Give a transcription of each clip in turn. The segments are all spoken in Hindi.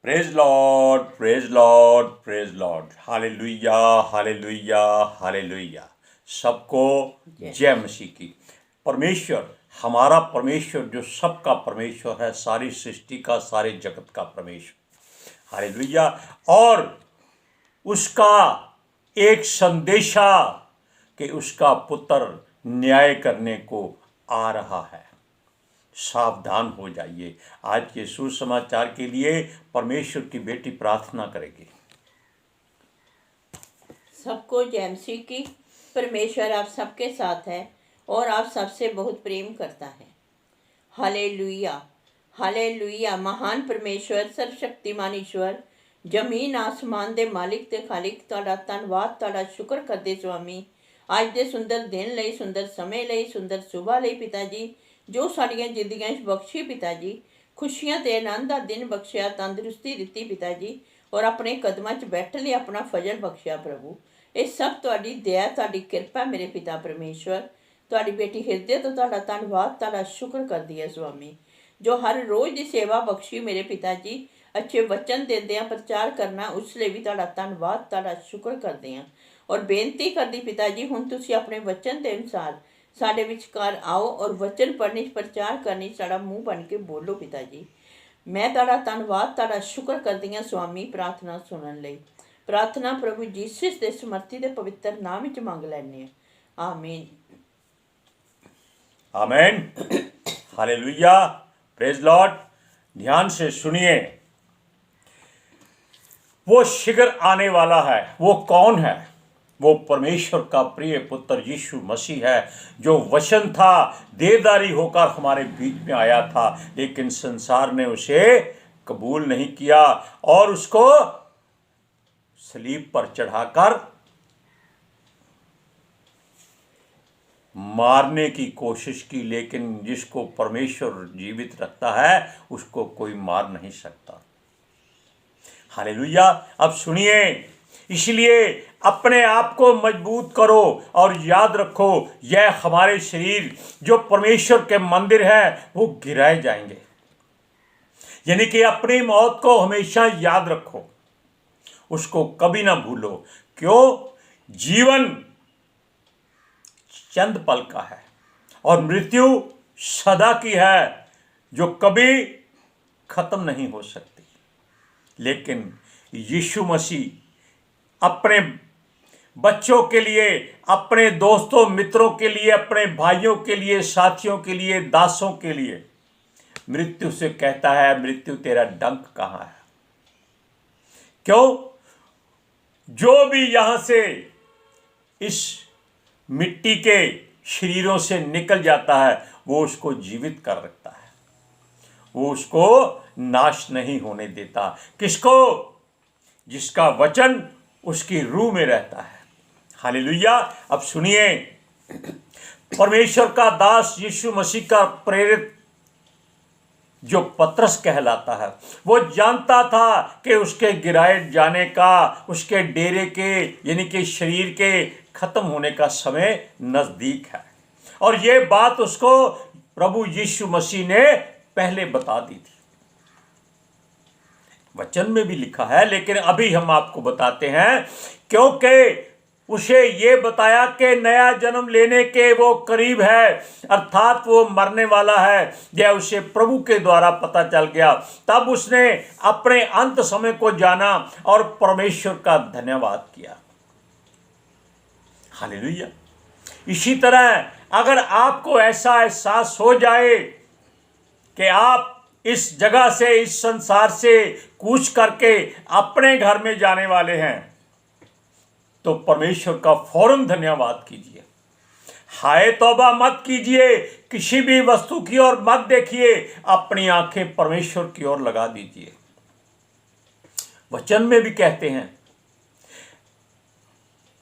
Praise Lord, praise Lord, praise Lord. Hallelujah, hallelujah, hallelujah. सबको जय मसीह की। परमेश्वर, हमारा परमेश्वर जो सबका परमेश्वर है, सारी सृष्टि का, सारे जगत का परमेश्वर, हालेलुया। और उसका एक संदेशा कि उसका पुत्र न्याय करने को आ रहा है। सावधान हो जाइए। आज के सुसमाचार के लिए परमेश्वर की बेटी प्रार्थना करेगी। सबको जय मसीह की। परमेश्वर आप सबके साथ है और आप सबसे बहुत प्रेम करता है। Hallelujah, hallelujah. महान परमेश्वर, सर्वशक्तिमान ईश्वर, जमीन आसमान दे मालिक ते खालिक, तुहाडा धन्नवाद, तुहाडा शुक्र करदे स्वामी। अज दे सुंदर दिन लई, सुंदर समय लई, सुंदर सुबह लई पिता जी, जो साड़ियां जिंदगियां बख्शी पिता जी, खुशियां ते आनंद दा दिन बख्शिया, तंदुरुस्ती दित्ती पिता जी, और अपने कदमां 'च बैठण लई अपना फजल बख्शिया प्रभु। ये सब तुहाडी दया, तुहाडी किरपा मेरे पिता परमेश्वर। तुहाडी बेटी हिरदे तो तुहाडा धन्नवाद, तुहाडा शुक्र करदी है स्वामी, जो हर रोज़ की सेवा बख्शी मेरे पिता जी। अच्छे वचन देंदे प्रचार करना, उस लिए भी तुहाडा धन्नवाद, तुहाडा शुक्र करते हैं। और बेनती करदी पिता जी, हुण तुसीं अपने वचन के अनुसार साडे विचकार आओ और वचन पढ़ने, प्रचार करने, साडा मुँह बन के बोलो पिता जी। मैं तुहाडा धन्नवाद, तुहाडा शुक्र करदी हां स्वामी। प्रार्थना सुनन लई प्रार्थना प्रभु जीसस के समर्थी दे पवित्र नाम विच मंग लैने आ, आमीन, आमीन, हालेलुया, प्रेज लॉर्ड। ध्यान से सुनिए, वो शीघ्र आने वाला है। वो कौन है? वो परमेश्वर का प्रिय पुत्र यीशु मसीह है, जो वचन था, देहधारी होकर हमारे बीच में आया था, लेकिन संसार ने उसे कबूल नहीं किया और उसको सलीब पर चढ़ाकर मारने की कोशिश की, लेकिन जिसको परमेश्वर जीवित रखता है उसको कोई मार नहीं सकता। हालेलुया। अब सुनिए, इसलिए अपने आप को मजबूत करो और याद रखो, यह हमारे शरीर जो परमेश्वर के मंदिर है वो गिराए जाएंगे। यानी कि अपनी मौत को हमेशा याद रखो, उसको कभी ना भूलो। क्यों? जीवन चंद पल का है और मृत्यु सदा की है, जो कभी खत्म नहीं हो सकती। लेकिन यीशु मसीह अपने बच्चों के लिए, अपने दोस्तों मित्रों के लिए, अपने भाइयों के लिए, साथियों के लिए, दासों के लिए मृत्यु से कहता है, मृत्यु तेरा डंक कहाँ है? क्यों? जो भी यहां से इस मिट्टी के शरीरों से निकल जाता है वो उसको जीवित कर रखता है, वो उसको नाश नहीं होने देता। किसको? जिसका वचन उसकी रूह में रहता है। हालेलुया। अब सुनिए, परमेश्वर का दास यीशु मसीह का प्रेरित जो पतरस कहलाता है, वो जानता था कि उसके गिराए जाने का, उसके डेरे के यानी कि शरीर के खत्म होने का समय नजदीक है, और ये बात उसको प्रभु यीशु मसीह ने पहले बता दी थी। वचन में भी लिखा है, लेकिन अभी हम आपको बताते हैं, क्योंकि उसे ये बताया कि नया जन्म लेने के वो करीब है, अर्थात वो मरने वाला है। यह उसे प्रभु के द्वारा पता चल गया। तब उसने अपने अंत समय को जाना और परमेश्वर का धन्यवाद किया। हालेलुया। इसी तरह अगर आपको ऐसा एहसास हो जाए कि आप इस जगह से, इस संसार से कूच करके अपने घर में जाने वाले हैं, तो परमेश्वर का फौरन धन्यवाद कीजिए। हाय तौबा मत कीजिए, किसी भी वस्तु की ओर मत देखिए, अपनी आंखें परमेश्वर की ओर लगा दीजिए। वचन में भी कहते हैं,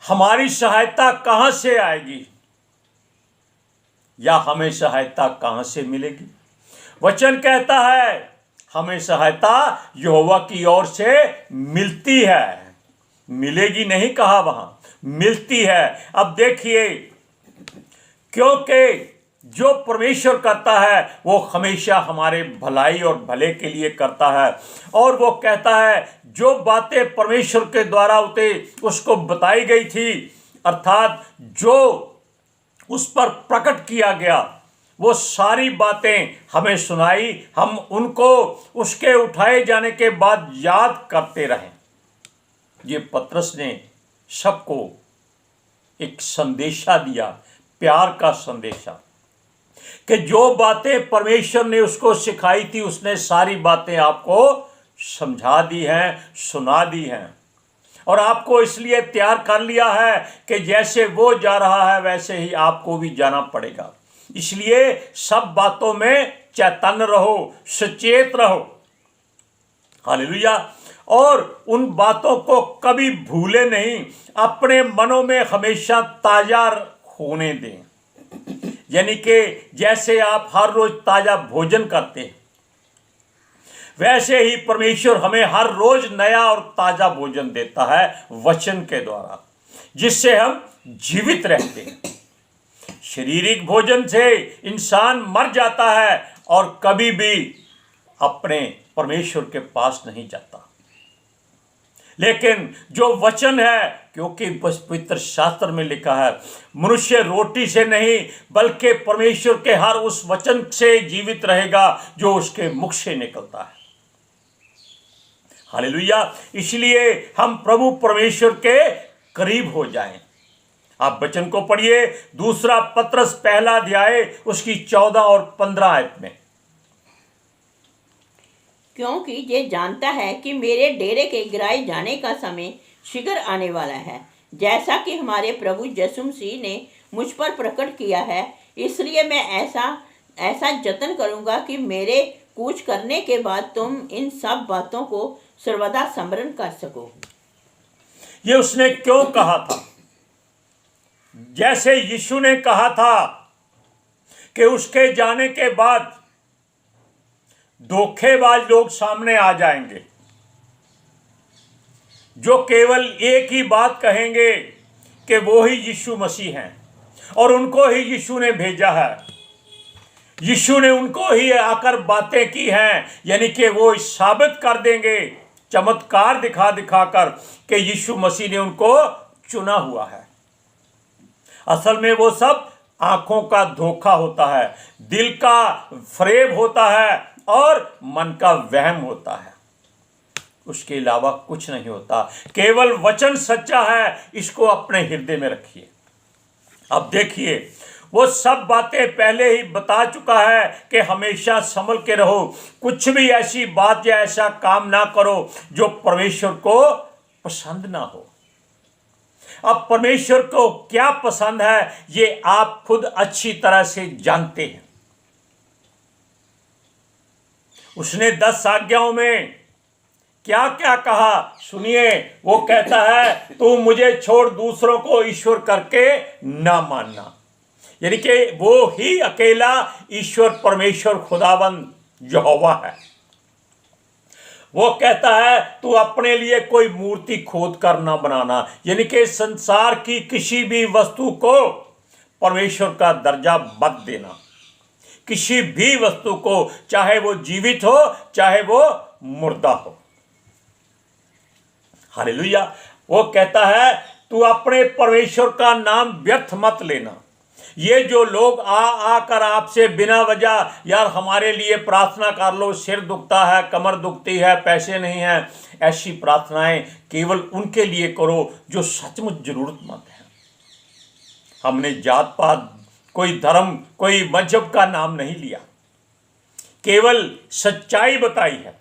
हमारी सहायता कहां से आएगी या हमें सहायता कहां से मिलेगी? वचन कहता है हमें सहायता यहोवा की ओर से मिलती है। मिलेगी नहीं कहा, वहां मिलती है। अब देखिए, क्योंकि जो परमेश्वर करता है वो हमेशा हमारे भलाई और भले के लिए करता है। और वो कहता है जो बातें परमेश्वर के द्वारा उसको बताई गई थी, अर्थात जो उस पर प्रकट किया गया, वो सारी बातें हमें सुनाई, हम उनको उसके उठाए जाने के बाद याद करते रहें। ये पतरस ने सबको एक संदेशा दिया, प्यार का संदेशा, कि जो बातें परमेश्वर ने उसको सिखाई थी उसने सारी बातें आपको समझा दी हैं, सुना दी हैं, और आपको इसलिए तैयार कर लिया है कि जैसे वो जा रहा है वैसे ही आपको भी जाना पड़ेगा। इसलिए सब बातों में चैतन्य रहो, सचेत रहो। हालेलुया। और उन बातों को कभी भूले नहीं, अपने मनों में हमेशा ताजा होने दें। यानी कि जैसे आप हर रोज ताजा भोजन करते हैं, वैसे ही परमेश्वर हमें हर रोज नया और ताजा भोजन देता है वचन के द्वारा, जिससे हम जीवित रहते हैं। शारीरिक भोजन से इंसान मर जाता है और कभी भी अपने परमेश्वर के पास नहीं जाता। लेकिन जो वचन है, क्योंकि पवित्र शास्त्र में लिखा है मनुष्य रोटी से नहीं बल्कि परमेश्वर के हर उस वचन से जीवित रहेगा जो उसके मुख से निकलता है। हालेलुया। इसलिए हम प्रभु परमेश्वर के करीब हो जाएं। आप वचन को पढ़िए, दूसरा पत्रस पहला अध्याय उसकी 14 और 15 आयत में। क्योंकि ये जानता है कि मेरे डेरे के गिराए जाने का समय शीघ्र आने वाला है, जैसा कि हमारे प्रभु यीशु मसीह ने मुझ पर प्रकट किया है। इसलिए मैं ऐसा जतन करूंगा कि मेरे कूच करने के बाद तुम इन सब बातों को सर्वदा स्मरण कर सको। ये उसने क्यों कहा था? जैसे यीशु ने कहा था कि उसके जाने के बाद धोखेबाज लोग सामने आ जाएंगे, जो केवल एक ही बात कहेंगे कि वो ही यीशु मसीह हैं और उनको ही यीशु ने भेजा है, यीशु ने उनको ही आकर बातें की हैं। यानी कि वो साबित कर देंगे चमत्कार दिखा दिखाकर कि यीशु मसीह ने उनको चुना हुआ है। असल में वो सब आंखों का धोखा होता है, दिल का फरेब होता है और मन का वहम होता है। उसके अलावा कुछ नहीं होता। केवल वचन सच्चा है, इसको अपने हृदय में रखिए। अब देखिए, वो सब बातें पहले ही बता चुका है कि हमेशा संभल के रहो, कुछ भी ऐसी बात या ऐसा काम ना करो जो परमेश्वर को पसंद ना हो। अब परमेश्वर को क्या पसंद है ये आप खुद अच्छी तरह से जानते हैं। उसने 10 आज्ञाओं में क्या क्या कहा सुनिए। वो कहता है तू मुझे छोड़ दूसरों को ईश्वर करके ना मानना। यानी कि वो ही अकेला ईश्वर परमेश्वर खुदावंद यहोवा है। वो कहता है तू अपने लिए कोई मूर्ति खोद कर ना बनाना। यानी कि संसार की किसी भी वस्तु को परमेश्वर का दर्जा मत देना। किसी भी वस्तु को, चाहे वो जीवित हो चाहे वो मुर्दा हो। हालेलुया। वो कहता है तू अपने परमेश्वर का नाम व्यर्थ मत लेना। ये जो लोग आकर आपसे बिना वजह यार हमारे लिए प्रार्थना कर लो, सिर दुखता है, कमर दुखती है, पैसे नहीं हैं, ऐसी प्रार्थनाएं केवल उनके लिए करो जो सचमुच जरूरतमंद है। हमने जात पात, कोई धर्म, कोई मजहब का नाम नहीं लिया, केवल सच्चाई बताई है।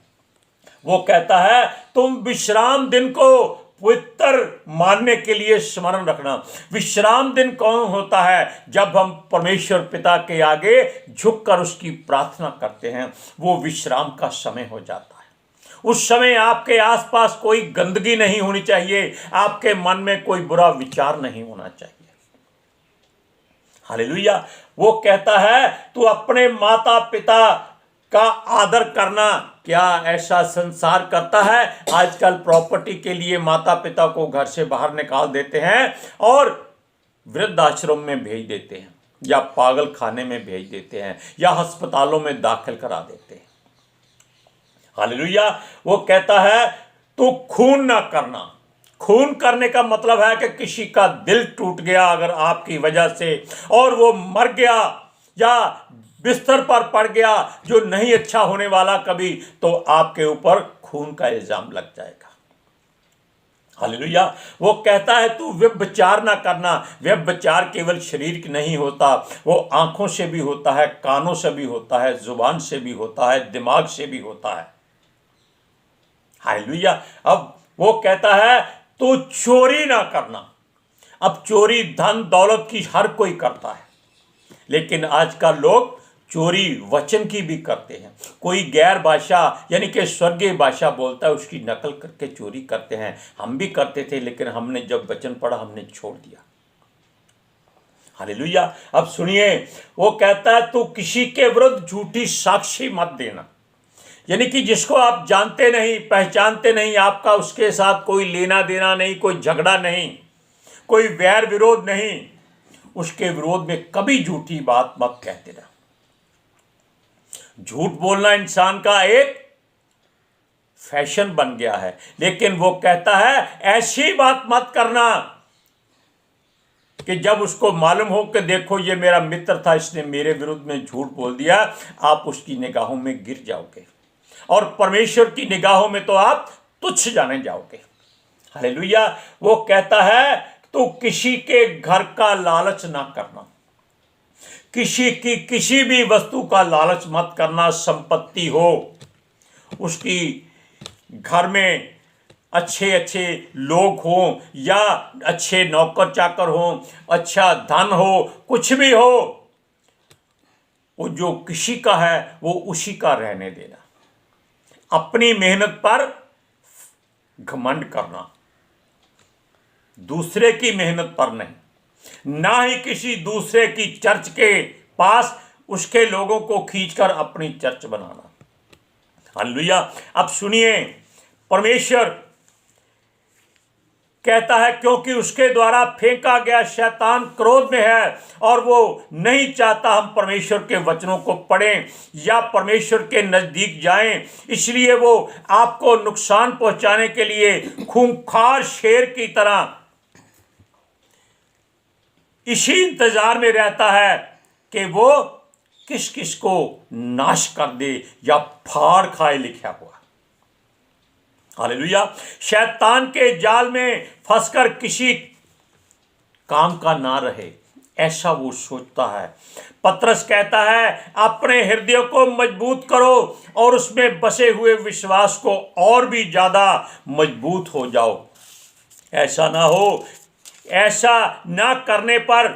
वो कहता है तुम विश्राम दिन को पवित्र मानने के लिए स्मरण रखना। विश्राम दिन कौन होता है? जब हम परमेश्वर पिता के आगे झुककर उसकी प्रार्थना करते हैं, वो विश्राम का समय हो जाता है। उस समय आपके आसपास कोई गंदगी नहीं होनी चाहिए, आपके मन में कोई बुरा विचार नहीं होना चाहिए। हालेलुया। वो कहता है तू अपने माता पिता का आदर करना। क्या ऐसा संसार करता है? आजकल प्रॉपर्टी के लिए माता पिता को घर से बाहर निकाल देते हैं और वृद्धाश्रम में भेज देते हैं। या पागल खाने में भेज देते हैं या अस्पतालों में दाखिल करा देते हैं। हालेलुया। वो कहता है तू खून ना करना। खून करने का मतलब है कि किसी का दिल टूट गया अगर आपकी वजह से और वो मर गया या बिस्तर पर पड़ गया जो नहीं अच्छा होने वाला कभी, तो आपके ऊपर खून का इल्जाम लग जाएगा। हालेलुया। वो कहता है तू व्यभिचार ना करना। व्यभिचार केवल शरीर की नहीं होता, वो आंखों से भी होता है, कानों से भी होता है, जुबान से भी होता है, दिमाग से भी होता है। हालेलुया। अब वो कहता है तू चोरी ना करना। अब चोरी धन दौलत की हर कोई करता है, लेकिन आजकल लोग चोरी वचन की भी करते हैं। कोई गैर भाषा यानी कि स्वर्गीय भाषा बोलता है, उसकी नकल करके चोरी करते हैं। हम भी करते थे, लेकिन हमने जब वचन पढ़ा हमने छोड़ दिया। हालेलुया। अब सुनिए, वो कहता है तू किसी के विरुद्ध झूठी साक्षी मत देना। यानी कि जिसको आप जानते नहीं, पहचानते नहीं, आपका उसके साथ कोई लेना देना नहीं, कोई झगड़ा नहीं, कोई वैर विरोध नहीं, उसके विरोध में कभी झूठी बात मत कहते ना। झूठ बोलना इंसान का एक फैशन बन गया है, लेकिन वो कहता है ऐसी बात मत करना कि जब उसको मालूम हो कि देखो ये मेरा मित्र था, इसने मेरे विरुद्ध में झूठ बोल दिया, आप उसकी निगाहों में गिर जाओगे और परमेश्वर की निगाहों में तो आप तुच्छ जाने जाओगे। हालेलुया। वो कहता है तो किसी के घर का लालच ना करना। किसी की किसी भी वस्तु का लालच मत करना। संपत्ति हो, उसकी घर में अच्छे अच्छे लोग हों या अच्छे नौकर चाकर हों, अच्छा धन हो, कुछ भी हो, वो जो किसी का है वो उसी का रहने देना। अपनी मेहनत पर घमंड करना, दूसरे की मेहनत पर नहीं। ना ही किसी दूसरे की चर्च के पास उसके लोगों को खींचकर अपनी चर्च बनाना। हालेलुया। अब सुनिए, परमेश्वर कहता है क्योंकि उसके द्वारा फेंका गया शैतान क्रोध में है और वो नहीं चाहता हम परमेश्वर के वचनों को पढ़ें या परमेश्वर के नजदीक जाएं, इसलिए वो आपको नुकसान पहुंचाने के लिए खूंखार शेर की तरह इसी इंतजार में रहता है कि वो किस किस को नाश कर दे या फाड़ खाए, लिखा हुआ। हालेलुया। शैतान के जाल में फंसकर किसी काम का ना रहे, ऐसा वो सोचता है। पतरस कहता है अपने हृदय को मजबूत करो और उसमें बसे हुए विश्वास को और भी ज्यादा मजबूत हो जाओ। ऐसा ना हो, ऐसा ना करने पर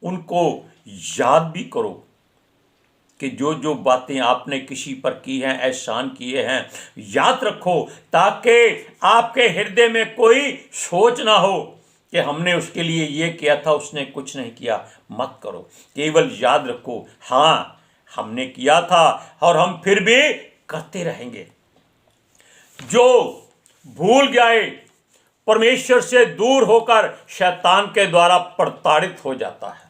उनको याद भी करो कि जो जो बातें आपने किसी पर की हैं, एहसान किए हैं, याद रखो, ताकि आपके हृदय में कोई सोच ना हो कि हमने उसके लिए ये किया था, उसने कुछ नहीं किया। मत करो, केवल याद रखो हाँ हमने किया था और हम फिर भी करते रहेंगे। जो भूल जाए परमेश्वर से दूर होकर शैतान के द्वारा प्रताड़ित हो जाता है,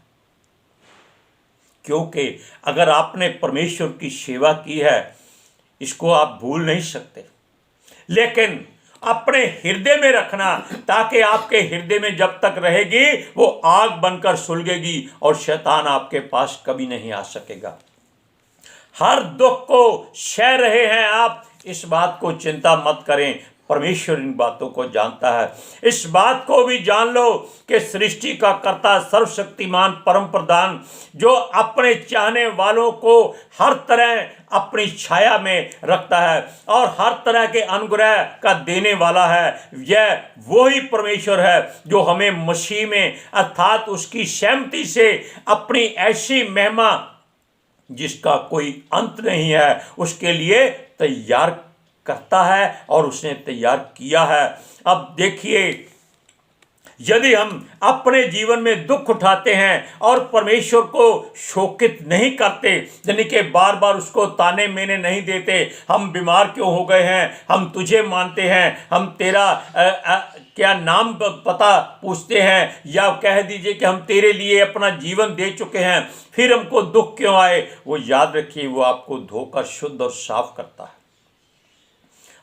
क्योंकि अगर आपने परमेश्वर की सेवा की है इसको आप भूल नहीं सकते, लेकिन अपने हृदय में रखना, ताकि आपके हृदय में जब तक रहेगी वो आग बनकर सुलगेगी और शैतान आपके पास कभी नहीं आ सकेगा। हर दुख को सह रहे हैं आप, इस बात को चिंता मत करें, परमेश्वर इन बातों को जानता है। इस बात को भी जान लो कि सृष्टि का कर्ता, सर्वशक्तिमान, परम प्रधान, जो अपने चाहने वालों को हर तरह अपनी छाया में रखता है और हर तरह के अनुग्रह का देने वाला है, यह वही परमेश्वर है जो हमें मसीह में अर्थात उसकी सहमति से अपनी ऐसी महिमा जिसका कोई अंत नहीं है उसके लिए तैयार करता है और उसने तैयार किया है। अब देखिए, यदि हम अपने जीवन में दुख उठाते हैं और परमेश्वर को शोकित नहीं करते, यानी कि बार बार उसको ताने मेने नहीं देते, हम बीमार क्यों हो गए हैं, हम तुझे मानते हैं, हम तेरा क्या नाम पता पूछते हैं, या कह दीजिए कि हम तेरे लिए अपना जीवन दे चुके हैं, फिर हमको दुख क्यों आए, वो याद रखिए वो आपको धोकर शुद्ध और साफ करता है।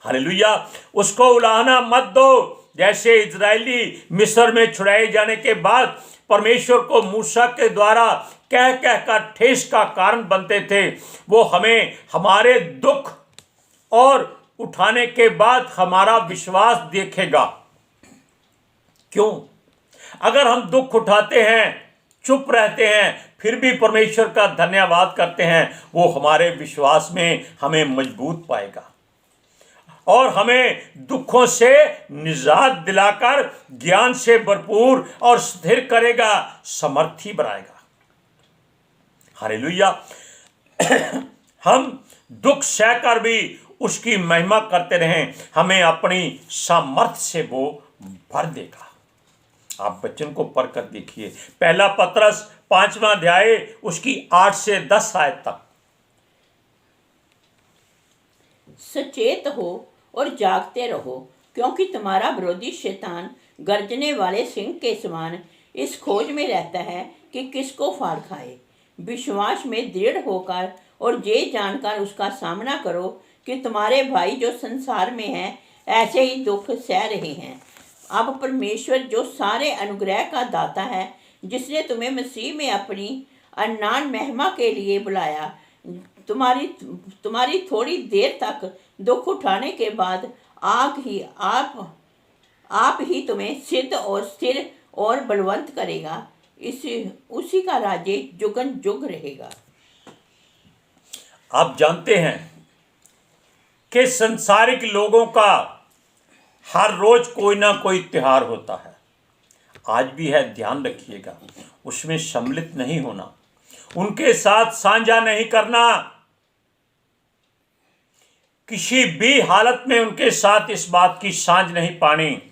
हालेलुया। उसको उलाहना मत दो। जैसे इजरायली मिस्र में छुड़ाए जाने के बाद परमेश्वर को मूसा के द्वारा कह कह कर ठेस का कारण बनते थे, वो हमें हमारे दुख और उठाने के बाद हमारा विश्वास देखेगा। क्यों? अगर हम दुख उठाते हैं, चुप रहते हैं, फिर भी परमेश्वर का धन्यवाद करते हैं, वो हमारे विश्वास में हमें मजबूत पाएगा और हमें दुखों से निजात दिलाकर ज्ञान से भरपूर और स्थिर करेगा, समर्थी बनाएगा। हालेलुया। हम दुख सहकर भी उसकी महिमा करते रहें, हमें अपनी सामर्थ्य से वो भर देगा। आप वचन को पढ़कर देखिए, पहला पतरस 5वां अध्याय उसकी 8 से 10 आयत तक। सचेत हो और जागते रहो, क्योंकि तुम्हारा विरोधी शैतान गर्जने वाले सिंह के समान इस खोज में रहता है कि किसको फाड़ खाए। विश्वास में दृढ़ होकर और ये जानकर उसका सामना करो कि तुम्हारे भाई जो संसार में हैं ऐसे ही दुख सह रहे हैं। अब परमेश्वर जो सारे अनुग्रह का दाता है, जिसने तुम्हें मसीह में अपनी अनन्य महिमा के लिए बुलाया, तुम्हारी थोड़ी देर तक दुख उठाने के बाद आप ही तुम्हें सिद्ध और स्थिर और बलवंत करेगा। उसी का राज्य जुगन जुग रहेगा। आप जानते हैं कि संसारिक लोगों का हर रोज कोई ना कोई त्योहार होता है, आज भी है, ध्यान रखिएगा। उसमें सम्मिलित नहीं होना, उनके साथ साझा नहीं करना, किसी भी हालत में उनके साथ इस बात की साझ नहीं पानी,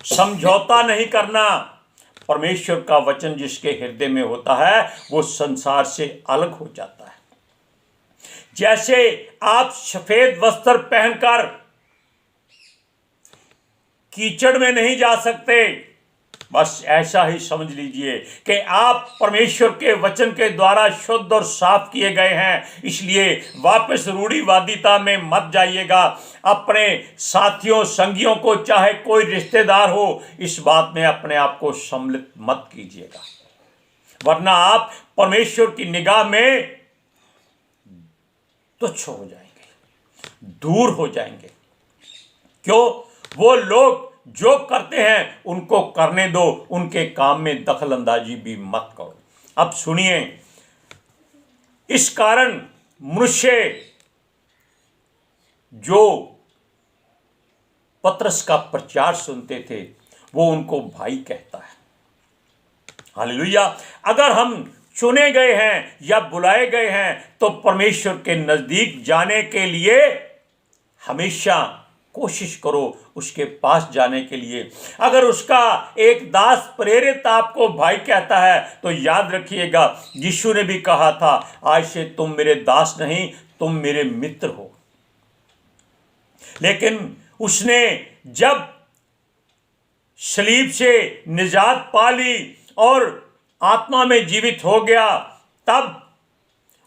समझौता नहीं करना। परमेश्वर का वचन जिसके हृदय में होता है वो संसार से अलग हो जाता है। जैसे आप सफेद वस्त्र पहनकर कीचड़ में नहीं जा सकते, बस ऐसा ही समझ लीजिए कि आप परमेश्वर के वचन के द्वारा शुद्ध और साफ किए गए हैं। इसलिए वापस रूढ़िवादिता में मत जाइएगा। अपने साथियों संगियों को, चाहे कोई रिश्तेदार हो, इस बात में अपने आप को सम्मिलित मत कीजिएगा, वरना आप परमेश्वर की निगाह में तुच्छ हो जाएंगे, दूर हो जाएंगे। क्यों? वो लोग जो करते हैं उनको करने दो, उनके काम में दखल अंदाजी भी मत करो। अब सुनिए, इस कारण मनुष्य जो पतरस का प्रचार सुनते थे वो उनको भाई कहता है। हालेलुया। अगर हम चुने गए हैं या बुलाए गए हैं तो परमेश्वर के नजदीक जाने के लिए हमेशा कोशिश करो, उसके पास जाने के लिए। अगर उसका एक दास प्रेरित आपको भाई कहता है तो याद रखिएगा, यीशु ने भी कहा था, आज से तुम मेरे दास नहीं, तुम मेरे मित्र हो। लेकिन उसने जब सलीब से निजात पा ली और आत्मा में जीवित हो गया, तब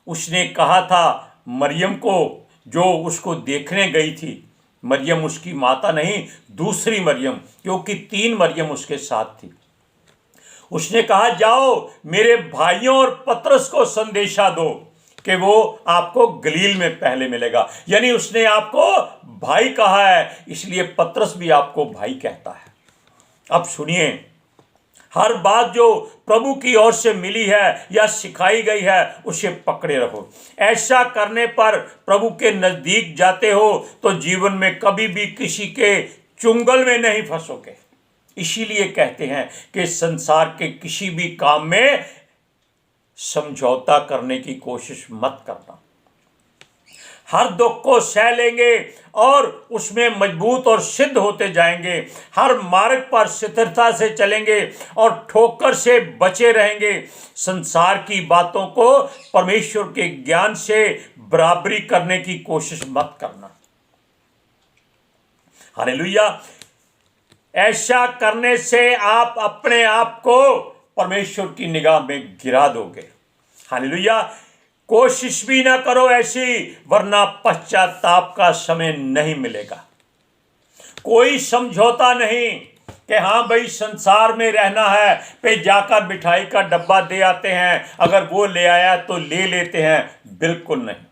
उसने कहा था मरियम को, जो उसको देखने गई थी, मरियम उसकी माता नहीं, दूसरी मरियम, क्योंकि 3 मरियम उसके साथ थी। उसने कहा जाओ मेरे भाइयों और पतरस को संदेशा दो कि वो आपको गलील में पहले मिलेगा। यानी उसने आपको भाई कहा है, इसलिए पतरस भी आपको भाई कहता है। अब सुनिए, हर बात जो प्रभु की ओर से मिली है या सिखाई गई है उसे पकड़े रहो। ऐसा करने पर प्रभु के नजदीक जाते हो तो जीवन में कभी भी किसी के चुंगल में नहीं फंसोगे। इसीलिए कहते हैं कि संसार के किसी भी काम में समझौता करने की कोशिश मत करना। हर दुख को सह लेंगे और उसमें मजबूत और सिद्ध होते जाएंगे। हर मार्ग पर स्थिरता से चलेंगे और ठोकर से बचे रहेंगे। संसार की बातों को परमेश्वर के ज्ञान से बराबरी करने की कोशिश मत करना। हालेलुया। ऐसा करने से आप अपने आप को परमेश्वर की निगाह में गिरा दोगे। हालेलुया। कोशिश भी ना करो ऐसी, वरना पश्चाताप का समय नहीं मिलेगा। कोई समझौता नहीं कि हाँ भाई संसार में रहना है, पे जाकर मिठाई का डब्बा दे आते हैं, अगर वो ले आया तो ले लेते हैं। बिल्कुल नहीं।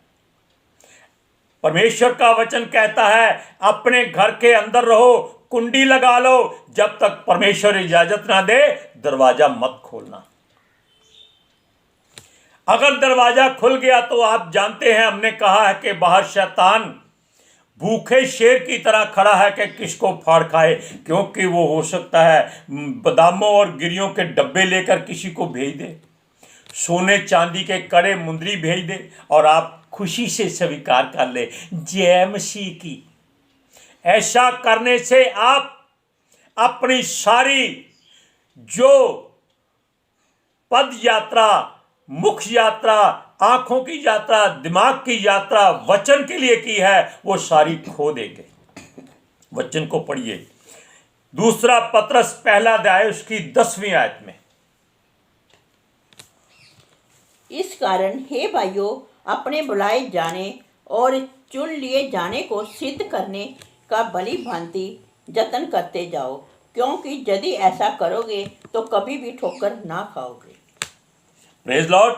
परमेश्वर का वचन कहता है अपने घर के अंदर रहो, कुंडी लगा लो, जब तक परमेश्वर इजाजत ना दे दरवाजा मत खोलना। अगर दरवाजा खुल गया तो आप जानते हैं, हमने कहा है कि बाहर शैतान भूखे शेर की तरह खड़ा है कि किसको फाड़ खाए, क्योंकि वो हो सकता है बादामों और गिरियों के डब्बे लेकर किसी को भेज दे, सोने चांदी के कड़े मुंदरी भेज दे और आप खुशी से स्वीकार कर ले जय मसीह की। ऐसा करने से आप अपनी सारी जो पद यात्रा, मुख यात्रा, आंखों की यात्रा, दिमाग की यात्रा वचन के लिए की है, वो सारी खो देंगे। वचन को पढ़िए, दूसरा पत्रस पहला अध्याय उसकी 10वीं आयत में। इस कारण हे भाइयों, अपने बुलाए जाने और चुन लिए जाने को सिद्ध करने का भली भांति जतन करते जाओ, क्योंकि यदि ऐसा करोगे तो कभी भी ठोकर ना खाओगे। Praise Lord.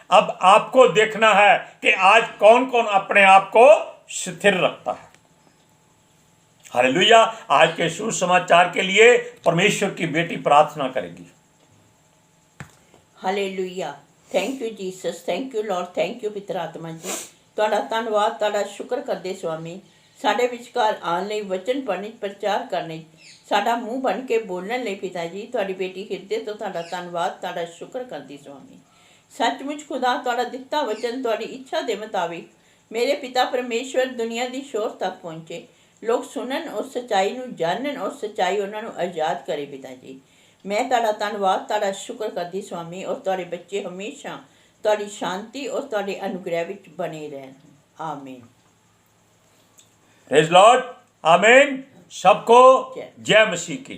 अब आपको देखना है कि आज कौन कौन अपने आप को स्थिर रखता है। हालेलुया। आज के सुसमाचार के लिए परमेश्वर की बेटी प्रार्थना करेगी। Hallelujah. Thank you Jesus, thank you Lord, thank you पितर आत्मा जी। ਤੁਹਾਡਾ ਧੰਨਵਾਦ, ਤੁਹਾਡਾ ਸ਼ੁਕਰ ਕਰਦੇ स्वामी, ਸਾਡੇ ਵਿਚਕਾਰ ਆਉਣ ਲਈ, ਵਚਨ ਪੜ੍ਹਨ, ਪ੍ਰਚਾਰ ਕਰਨ, ਸਾਡਾ ਮੂੰਹ ਬਣ ਕੇ ਬੋਲਣ ਲਈ ਪਿਤਾ ਜੀ, ਤੁਹਾਡੀ ਬੇਟੀ ਹਿਰਦੇ ਤੋਂ ਤੁਹਾਡਾ ਧੰਨਵਾਦ, ਤੁਹਾਡਾ ਸ਼ੁਕਰ ਕਰਦੀ स्वामी। सचमुच खुदा ਤੁਹਾਡਾ ਦਿੱਤਾ ਵਚਨ ਤੁਹਾਡੀ ਇੱਛਾ ਦੇ ਮੁਤਾबिक ਮੇਰੇ ਪਿਤਾ ਪਰਮੇਸ਼ਵਰ ਦੁਨੀਆ ਦੀ ਸ਼ੋਰ ਤੱਕ ਪਹੁੰਚੇ, ਲੋਕ ਸੁਣਨ ਔਰ ਸੱਚਾਈ ਨੂੰ ਜਾਣਨ ਔਰ ਸੱਚਾਈ ਉਹਨਾਂ ਨੂੰ ਆਜ਼ਾਦ ਕਰੇ ਪਿਤਾ ਜੀ। मैं ਤੁਹਾਡਾ ਧੰਨਵਾਦ, ਤੁਹਾਡਾ ਸ਼ੁਕਰ ਕਰਦੀ स्वामी, और ਤੁਹਾਡੇ ਬੱਚੇ ਹਮੇਸ਼ਾ ਤੁਹਾਡੀ ਸ਼ਾਂਤੀ और ਤੁਹਾਡੇ ਅਨੁਗ੍ਰਹਿ ਵਿੱਚ ਬਣੇ ਰਹਿਣ। आमीन। Praise Lord. आमीन। सबको जय मसीह की।